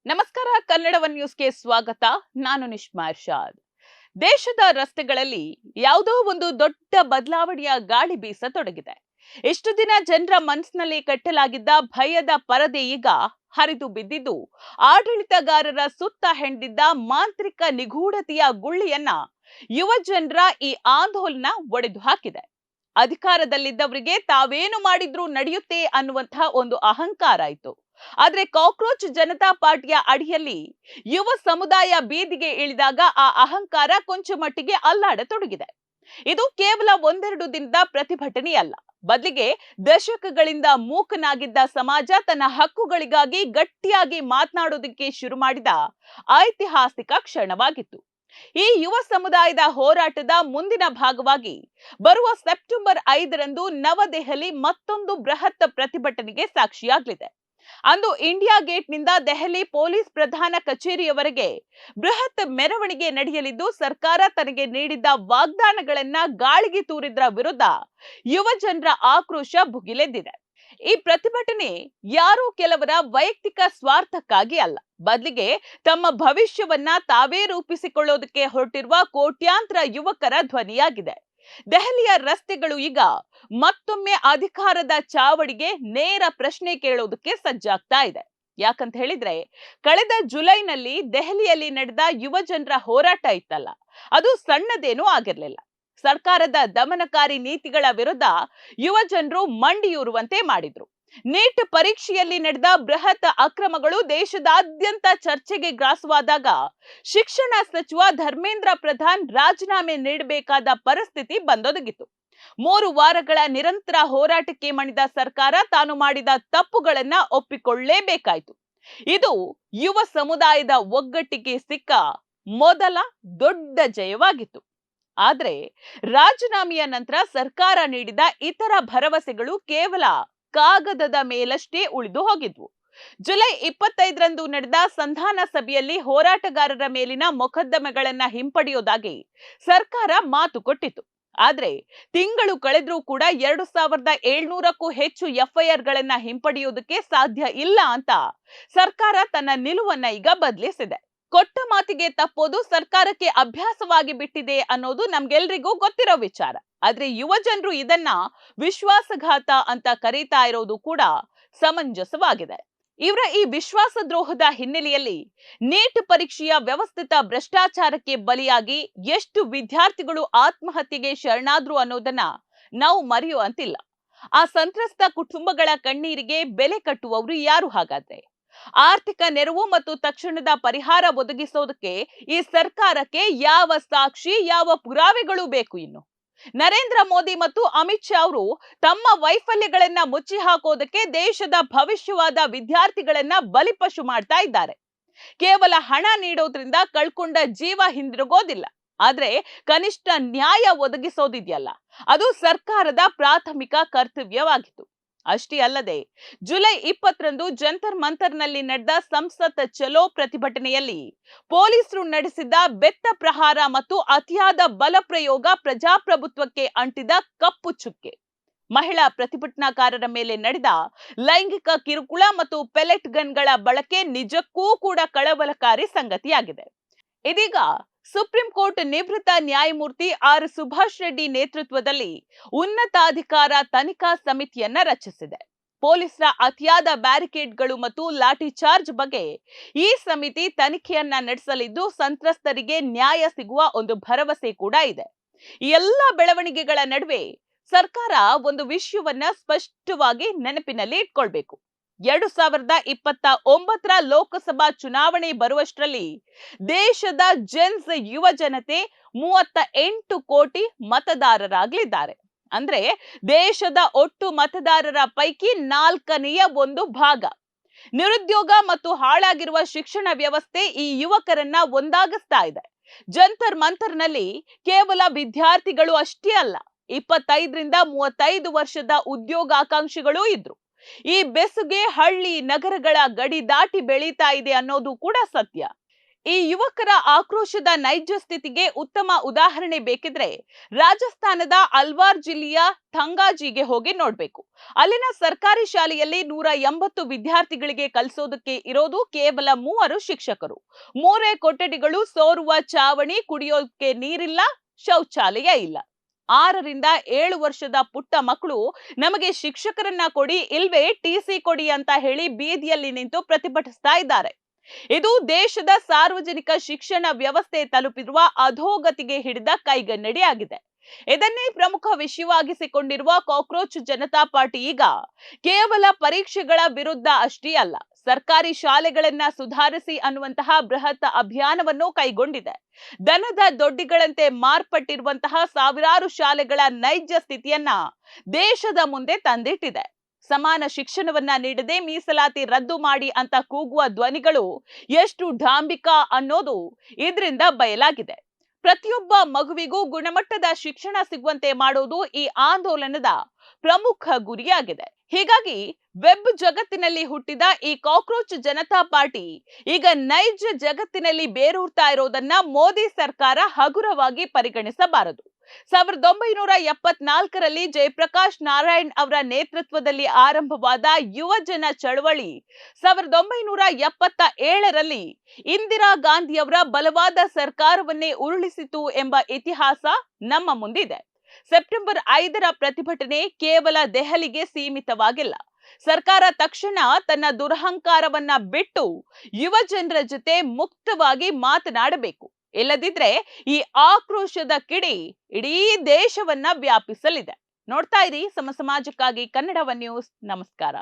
ನಮಸ್ಕಾರ. ಕನ್ನಡ ಒನ್ ನ್ಯೂಸ್ಗೆ ಸ್ವಾಗತ. ನಾನು ನಿಶ್ಮಾ ಇರ್ಷಾದ್. ದೇಶದ ರಸ್ತೆಗಳಲ್ಲಿ ಯಾವುದೋ ಒಂದು ದೊಡ್ಡ ಬದಲಾವಣೆಯ ಗಾಳಿ ಬೀಸತೊಡಗಿದೆ. ಇಷ್ಟು ದಿನ ಜನರ ಮನಸ್ಸಿನಲ್ಲಿ ಕಟ್ಟಲಾಗಿದ್ದ ಭಯದ ಪರದೆ ಈಗ ಹರಿದು ಬಿದ್ದಿದ್ದು, ಆಡಳಿತಗಾರರ ಸುತ್ತ ಹೆಣೆದಿದ್ದ ಮಾಂತ್ರಿಕ ನಿಗೂಢತೆಯ ಗುಳ್ಳಿಯನ್ನ ಯುವ ಜನರ ಈ ಆಂದೋಲನ ಒಡೆದು ಹಾಕಿದೆ. ಅಧಿಕಾರದಲ್ಲಿದ್ದವರಿಗೆ ತಾವೇನು ಮಾಡಿದ್ರೂ ನಡೆಯುತ್ತೆ ಅನ್ನುವಂತಹ ಒಂದು ಅಹಂಕಾರ ಇತ್ತು. ಆದ್ರೆ ಕಾಕ್ರೋಚ್ ಜನತಾ ಪಾರ್ಟಿಯ ಅಡಿಯಲ್ಲಿ ಯುವ ಸಮುದಾಯ ಬೀದಿಗೆ ಇಳಿದಾಗ ಆ ಅಹಂಕಾರ ಕೊಂಚ ಮಟ್ಟಿಗೆ ಅಲ್ಲಾಡತೊಡಗಿದೆ. ಇದು ಕೇವಲ ಒಂದೆರಡು ದಿನದ ಪ್ರತಿಭಟನೆಯಲ್ಲ, ಬದಲಿಗೆ ದಶಕಗಳಿಂದ ಮೂಕನಾಗಿದ್ದ ಸಮಾಜ ತನ್ನ ಹಕ್ಕುಗಳಿಗಾಗಿ ಗಟ್ಟಿಯಾಗಿ ಮಾತನಾಡೋದಕ್ಕೆ ಶುರು ಮಾಡಿದ ಐತಿಹಾಸಿಕ ಕ್ಷಣವಾಗಿತ್ತು. ಈ ಯುವ ಸಮುದಾಯದ ಹೋರಾಟದ ಮುಂದಿನ ಭಾಗವಾಗಿ ಬರುವ ಸೆಪ್ಟೆಂಬರ್ 5ರಂದು ನವದೆಹಲಿ ಮತ್ತೊಂದು ಬೃಹತ್ ಪ್ರತಿಭಟನೆಗೆ ಸಾಕ್ಷಿಯಾಗಲಿದೆ. ಅಂದು ಇಂಡಿಯಾ ಗೇಟ್ನಿಂದ ದೆಹಲಿ ಪೊಲೀಸ್ ಪ್ರಧಾನ ಕಚೇರಿಯವರೆಗೆ ಬೃಹತ್ ಮೆರವಣಿಗೆ ನಡೆಯಲಿದ್ದು, ಸರ್ಕಾರ ತನಗೆ ನೀಡಿದ್ದ ವಾಗ್ದಾನಗಳನ್ನ ಗಾಳಿಗೆ ತೂರಿದ್ರ ವಿರುದ್ಧ ಯುವ ಜನರ ಆಕ್ರೋಶ ಭುಗಿಲೆದ್ದಿದೆ. ಈ ಪ್ರತಿಭಟನೆ ಯಾರೋ ಕೆಲವರ ವೈಯಕ್ತಿಕ ಸ್ವಾರ್ಥಕ್ಕಾಗಿ ಅಲ್ಲ, ಬದಲಿಗೆ ತಮ್ಮ ಭವಿಷ್ಯವನ್ನ ತಾವೇ ರೂಪಿಸಿಕೊಳ್ಳೋದಕ್ಕೆ ಹೊರಟಿರುವ ಕೋಟ್ಯಾಂತರ ಯುವಕರ ಧ್ವನಿಯಾಗಿದೆ. ದೆಹಲಿಯ ರಸ್ತೆಗಳು ಈಗ ಮತ್ತೊಮ್ಮೆ ಅಧಿಕಾರದ ಚಾವಡಿಗೆ ನೇರ ಪ್ರಶ್ನೆ ಕೇಳೋದಕ್ಕೆ ಸಜ್ಜಾಗ್ತಾ ಇದೆ. ಯಾಕಂತ ಹೇಳಿದ್ರೆ, ಕಳೆದ ಜುಲೈನಲ್ಲಿ ದೆಹಲಿಯಲ್ಲಿ ನಡೆದ ಯುವ ಜನರ ಹೋರಾಟ ಇತ್ತಲ್ಲ, ಅದು ಸಣ್ಣದೇನೂ ಆಗಿರ್ಲಿಲ್ಲ. ಸರ್ಕಾರದ ದಮನಕಾರಿ ನೀತಿಗಳ ವಿರುದ್ಧ ಯುವ ಜನರು ಮಂಡಿಯೂರುವಂತೆ ಮಾಡಿದ್ರು. ನೀಟ್ ಪರೀಕ್ಷೆಯಲ್ಲಿ ನಡೆದ ಬೃಹತ್ ಅಕ್ರಮಗಳು ದೇಶದಾದ್ಯಂತ ಚರ್ಚೆಗೆ ಗ್ರಾಸವಾದಾಗ ಶಿಕ್ಷಣ ಸಚಿವ ಧರ್ಮೇಂದ್ರ ಪ್ರಧಾನ್ ರಾಜೀನಾಮೆ ನೀಡಬೇಕಾದ ಪರಿಸ್ಥಿತಿ ಬಂದೊದಗಿತ್ತು. 3 ವಾರಗಳ ನಿರಂತರ ಹೋರಾಟಕ್ಕೆ ಮಣಿದ ಸರ್ಕಾರ ತಾನು ಮಾಡಿದ ತಪ್ಪುಗಳನ್ನ ಒಪ್ಪಿಕೊಳ್ಳಲೇಬೇಕಾಯಿತು. ಇದು ಯುವ ಸಮುದಾಯದ ಒಗ್ಗಟ್ಟಿಗೆ ಸಿಕ್ಕ ಮೊದಲ ದೊಡ್ಡ ಜಯವಾಗಿತ್ತು. ಆದ್ರೆ ರಾಜೀನಾಮೆಯ ನಂತರ ಸರ್ಕಾರ ನೀಡಿದ ಇತರ ಭರವಸೆಗಳು ಕೇವಲ ಕಾಗದದ ಮೇಲಷ್ಟೇ ಉಳಿದು ಹೋಗಿದ್ವು. ಜುಲೈ 25ರಂದು ನಡೆದ ಸಂಧಾನ ಸಭೆಯಲ್ಲಿ ಹೋರಾಟಗಾರರ ಮೇಲಿನ ಮೊಕದ್ದಮೆಗಳನ್ನ ಹಿಂಪಡೆಯೋದಾಗಿ ಸರ್ಕಾರ ಮಾತು ಕೊಟ್ಟಿತ್ತು. ಆದ್ರೆ ತಿಂಗಳು ಕಳೆದ್ರೂ ಕೂಡ 2700ಕ್ಕೂ ಹೆಚ್ಚು ಎಫ್ಐಆರ್ಗಳನ್ನ ಹಿಂಪಡೆಯೋದಕ್ಕೆ ಸಾಧ್ಯ ಇಲ್ಲ ಅಂತ ಸರ್ಕಾರ ತನ್ನ ನಿಲುವನ್ನ ಈಗ ಬದಲಿಸಿದೆ. ಕೊಟ್ಟ ಮಾತಿಗೆ ತಪ್ಪೋದು ಸರ್ಕಾರಕ್ಕೆ ಅಭ್ಯಾಸವಾಗಿ ಬಿಟ್ಟಿದೆ ಅನ್ನೋದು ನಮ್ಗೆಲ್ರಿಗೂ ಗೊತ್ತಿರೋ ವಿಚಾರ. ಆದ್ರೆ ಯುವ ಜನರು ಇದನ್ನ ವಿಶ್ವಾಸಘಾತ ಅಂತ ಕರೀತಾ ಇರೋದು ಕೂಡ ಸಮಂಜಸವಾಗಿದೆ. ಇವರ ಈ ವಿಶ್ವಾಸ ದ್ರೋಹದ ಹಿನ್ನೆಲೆಯಲ್ಲಿ ನೀಟ್ ಪರೀಕ್ಷೆಯ ವ್ಯವಸ್ಥಿತ ಭ್ರಷ್ಟಾಚಾರಕ್ಕೆ ಬಲಿಯಾಗಿ ಎಷ್ಟು ವಿದ್ಯಾರ್ಥಿಗಳು ಆತ್ಮಹತ್ಯೆಗೆ ಶರಣಾದ್ರು ಅನ್ನೋದನ್ನ ನಾವು ಮರೆಯುವಂತಿಲ್ಲ. ಆ ಸಂತ್ರಸ್ತ ಕುಟುಂಬಗಳ ಕಣ್ಣೀರಿಗೆ ಬೆಲೆ ಕಟ್ಟುವವರು ಯಾರು ಹಾಗಾದ್ರೆ? ಆರ್ಥಿಕ ನೆರವು ಮತ್ತು ತಕ್ಷಣದ ಪರಿಹಾರ ಒದಗಿಸೋದಕ್ಕೆ ಈ ಸರ್ಕಾರಕ್ಕೆ ಯಾವ ಸಾಕ್ಷಿ, ಯಾವ ಪುರಾವೆಗಳು ಬೇಕು? ಇನ್ನು ನರೇಂದ್ರ ಮೋದಿ ಮತ್ತು ಅಮಿತ್ ಶಾ ಅವರು ತಮ್ಮ ವೈಫಲ್ಯಗಳನ್ನ ಮುಚ್ಚಿ ಹಾಕೋದಕ್ಕೆ ದೇಶದ ಭವಿಷ್ಯವಾದ ವಿದ್ಯಾರ್ಥಿಗಳನ್ನ ಬಲಿಪಶು ಮಾಡ್ತಾ ಇದ್ದಾರೆ. ಕೇವಲ ಹಣ ನೀಡೋದ್ರಿಂದ ಕಳ್ಕೊಂಡ ಜೀವ ಹಿಂದಿರುಗೋದಿಲ್ಲ, ಆದ್ರೆ ಕನಿಷ್ಠ ನ್ಯಾಯ ಒದಗಿಸೋದಿದೆಯಲ್ಲ, ಅದು ಸರ್ಕಾರದ ಪ್ರಾಥಮಿಕ ಕರ್ತವ್ಯವಾಗಿತ್ತು. ಅಷ್ಟೇ ಅಲ್ಲದೆ ಜುಲೈ 20ರಂದು ಜಂತರ್ ಮಂತರ್ನಲ್ಲಿ ನಡೆದ ಸಂಸತ್ ಚಲೋ ಪ್ರತಿಭಟನೆಯಲ್ಲಿ ಪೊಲೀಸರು ನಡೆಸಿದ ಬೆತ್ತ ಪ್ರಹಾರ ಮತ್ತು ಅತಿಯಾದ ಬಲ ಪ್ರಯೋಗ ಪ್ರಜಾಪ್ರಭುತ್ವಕ್ಕೆ ಅಂಟಿದ ಕಪ್ಪು ಚುಕ್ಕೆ. ಮಹಿಳಾ ಪ್ರತಿಭಟನಾಕಾರರ ಮೇಲೆ ನಡೆದ ಲೈಂಗಿಕ ಕಿರುಕುಳ ಮತ್ತು ಪೆಲೆಟ್ ಗನ್ಗಳ ಬಳಕೆ ನಿಜಕ್ಕೂ ಕೂಡ ಕಳವಳಕಾರಿ ಸಂಗತಿಯಾಗಿದೆ. ಇದೀಗ ಸುಪ್ರೀಂ ಕೋರ್ಟ್ ನಿವೃತ್ತ ನ್ಯಾಯಮೂರ್ತಿ ಆರ್ ಸುಭಾಷ್ ರೆಡ್ಡಿ ನೇತೃತ್ವದಲ್ಲಿ ಉನ್ನತಾಧಿಕಾರ ತನಿಖಾ ಸಮಿತಿಯನ್ನ ರಚಿಸಿದೆ. ಪೊಲೀಸರ ಅತಿಯಾದ ಬ್ಯಾರಿಕೇಡ್ಗಳು ಮತ್ತು ಲಾಠಿ ಚಾರ್ಜ್ ಬಗ್ಗೆ ಈ ಸಮಿತಿ ತನಿಖೆಯನ್ನ ನಡೆಸಲಿದ್ದು, ಸಂತ್ರಸ್ತರಿಗೆ ನ್ಯಾಯ ಸಿಗುವ ಒಂದು ಭರವಸೆ ಕೂಡ ಇದೆ. ಈ ಎಲ್ಲ ಬೆಳವಣಿಗೆಗಳ ನಡುವೆ ಸರ್ಕಾರ ಒಂದು ವಿಷಯವನ್ನ ಸ್ಪಷ್ಟವಾಗಿ ನೆನಪಿನಲ್ಲಿ ಇಟ್ಕೊಳ್ಬೇಕು. 2029ರ ಲೋಕಸಭಾ ಚುನಾವಣೆ ಬರುವಷ್ಟರಲ್ಲಿ ದೇಶದ ಜೆನ್ಸ್ ಯುವ ಜನತೆ 38 ಕೋಟಿ ಮತದಾರರಾಗಲಿದ್ದಾರೆ. ಅಂದ್ರೆ ದೇಶದ ಒಟ್ಟು ಮತದಾರರ ಪೈಕಿ 4ನೇ ಒಂದು ಭಾಗ. ನಿರುದ್ಯೋಗ ಮತ್ತು ಹಾಳಾಗಿರುವ ಶಿಕ್ಷಣ ವ್ಯವಸ್ಥೆ ಈ ಯುವಕರನ್ನ ಒಂದಾಗಿಸ್ತಾ ಇದೆ. ಜಂತರ್ ಮಂತರ್ನಲ್ಲಿ ಕೇವಲ ವಿದ್ಯಾರ್ಥಿಗಳು ಅಷ್ಟೇ ಅಲ್ಲ, 25ರಿಂದ 35 ವರ್ಷದ ಉದ್ಯೋಗಾಕಾಂಕ್ಷಿಗಳೂ ಇದ್ರು. ಈ ಬೆಸುಗೆ ಹಳ್ಳಿ ನಗರಗಳ ಗಡಿ ದಾಟಿ ಬೆಳೀತಾ ಇದೆ ಅನ್ನೋದು ಕೂಡ ಸತ್ಯ. ಈ ಯುವಕರ ಆಕ್ರೋಶದ ನೈಜ ಸ್ಥಿತಿಗೆ ಉತ್ತಮ ಉದಾಹರಣೆ ಬೇಕಿದ್ರೆ ರಾಜಸ್ಥಾನದ ಅಲ್ವಾರ್ ಜಿಲ್ಲೆಯ ಥಂಗಾಜಿಗೆ ಹೋಗಿ ನೋಡ್ಬೇಕು. ಅಲ್ಲಿನ ಸರ್ಕಾರಿ ಶಾಲೆಯಲ್ಲಿ 180 ವಿದ್ಯಾರ್ಥಿಗಳಿಗೆ ಕಲಿಸೋದಕ್ಕೆ ಇರೋದು ಕೇವಲ 3 ಶಿಕ್ಷಕರು. 3 ಕೊಠಡಿಗಳು, ಸೋರುವ ಚಾವಣಿ, ಕುಡಿಯೋಕೆ ನೀರಿಲ್ಲ, ಶೌಚಾಲಯ ಇಲ್ಲ. 6ರಿಂದ 7 ವರ್ಷದ ಪುಟ್ಟ ಮಕ್ಕಳು ನಮಗೆ ಶಿಕ್ಷಕರನ್ನ ಕೊಡಿ, ಇಲ್ವೇ ಟಿಸಿ ಕೊಡಿ ಅಂತ ಹೇಳಿ ಬೀದಿಯಲ್ಲಿ ನಿಂತು ಪ್ರತಿಭಟಿಸ್ತಾ ಇದ್ದಾರೆ. ಇದು ದೇಶದ ಸಾರ್ವಜನಿಕ ಶಿಕ್ಷಣ ವ್ಯವಸ್ಥೆ ತಲುಪಿರುವ ಅಧೋಗತಿಗೆ ಹಿಡಿದ ಕೈಗನ್ನಡಿಯಾಗಿದೆ. ಇದನ್ನೇ ಪ್ರಮುಖ ವಿಷಯವಾಗಿಸಿಕೊಂಡಿರುವ ಕಾಕ್ರೋಚ್ ಜನತಾ ಪಾರ್ಟಿ ಈಗ ಕೇವಲ ಪರೀಕ್ಷೆಗಳ ವಿರುದ್ಧ ಅಷ್ಟೇ ಅಲ್ಲ, ಸರ್ಕಾರಿ ಶಾಲೆಗಳನ್ನ ಸುಧಾರಿಸಿ ಅನ್ನುವಂತಹ ಬೃಹತ್ ಅಭಿಯಾನವನ್ನು ಕೈಗೊಂಡಿದೆ. ದನದ ದೊಡ್ಡಿಗಳಂತೆ ಮಾರ್ಪಟ್ಟಿರುವಂತಹ ಸಾವಿರಾರು ಶಾಲೆಗಳ ನೈಜ ಸ್ಥಿತಿಯನ್ನ ದೇಶದ ಮುಂದೆ ತಂದಿಟ್ಟಿದೆ. ಸಮಾನ ಶಿಕ್ಷಣವನ್ನ ನೀಡದೆ ಮೀಸಲಾತಿ ರದ್ದು ಮಾಡಿ ಅಂತ ಕೂಗುವ ಧ್ವನಿಗಳು ಎಷ್ಟು ಢಾಂಬಿಕ ಅನ್ನೋದು ಇದರಿಂದ ಬಯಲಾಗಿದೆ. ಪ್ರತಿಯೊಬ್ಬ ಮಗುವಿಗೂ ಗುಣಮಟ್ಟದ ಶಿಕ್ಷಣ ಸಿಗುವಂತೆ ಮಾಡೋದು ಈ ಆಂದೋಲನದ ಪ್ರಮುಖ ಗುರಿಯಾಗಿದೆ. ಹೀಗಾಗಿ ವೆಬ್ ಜಗತ್ತಿನಲ್ಲಿ ಹುಟ್ಟಿದ ಈ ಕಾಕ್ರೋಚ್ ಜನತಾ ಪಾರ್ಟಿ ಈಗ ನೈಜ ಜಗತ್ತಿನಲ್ಲಿ ಬೇರೂರ್ತಾ ಇರೋದನ್ನ ಮೋದಿ ಸರ್ಕಾರ ಹಗುರವಾಗಿ ಪರಿಗಣಿಸಬಾರದು. 1974ರಲ್ಲಿ ಜಯಪ್ರಕಾಶ್ ನಾರಾಯಣ್ ಅವರ ನೇತೃತ್ವದಲ್ಲಿ ಆರಂಭವಾದ ಯುವಜನ ಚಳವಳಿ 1977ರಲ್ಲಿ ಇಂದಿರಾ ಗಾಂಧಿಯವರ ಬಲವಾದ ಸರ್ಕಾರವನ್ನೇ ಉರುಳಿಸಿತು ಎಂಬ ಇತಿಹಾಸ ನಮ್ಮ ಮುಂದಿದೆ. ಸೆಪ್ಟೆಂಬರ್ 5ರ ಪ್ರತಿಭಟನೆ ಕೇವಲ ದೆಹಲಿಗೆ ಸೀಮಿತವಾಗಿಲ್ಲ. ಸರ್ಕಾರ ತಕ್ಷಣ ತನ್ನ ದುರಹಂಕಾರವನ್ನ ಬಿಟ್ಟು ಯುವ ಜನರ ಜೊತೆ ಮುಕ್ತವಾಗಿ ಮಾತನಾಡಬೇಕು. ಇಲ್ಲದಿದ್ರೆ ಈ ಆಕ್ರೋಶದ ಕಿಡಿ ಇಡೀ ದೇಶವನ್ನ ವ್ಯಾಪಿಸಲಿದೆ. ನೋಡ್ತಾ ಇರಿ ಸಮ ಸಮಾಜಕ್ಕಾಗಿ ಕನ್ನಡ ಒನ್ ನ್ಯೂಸ್. ನಮಸ್ಕಾರ.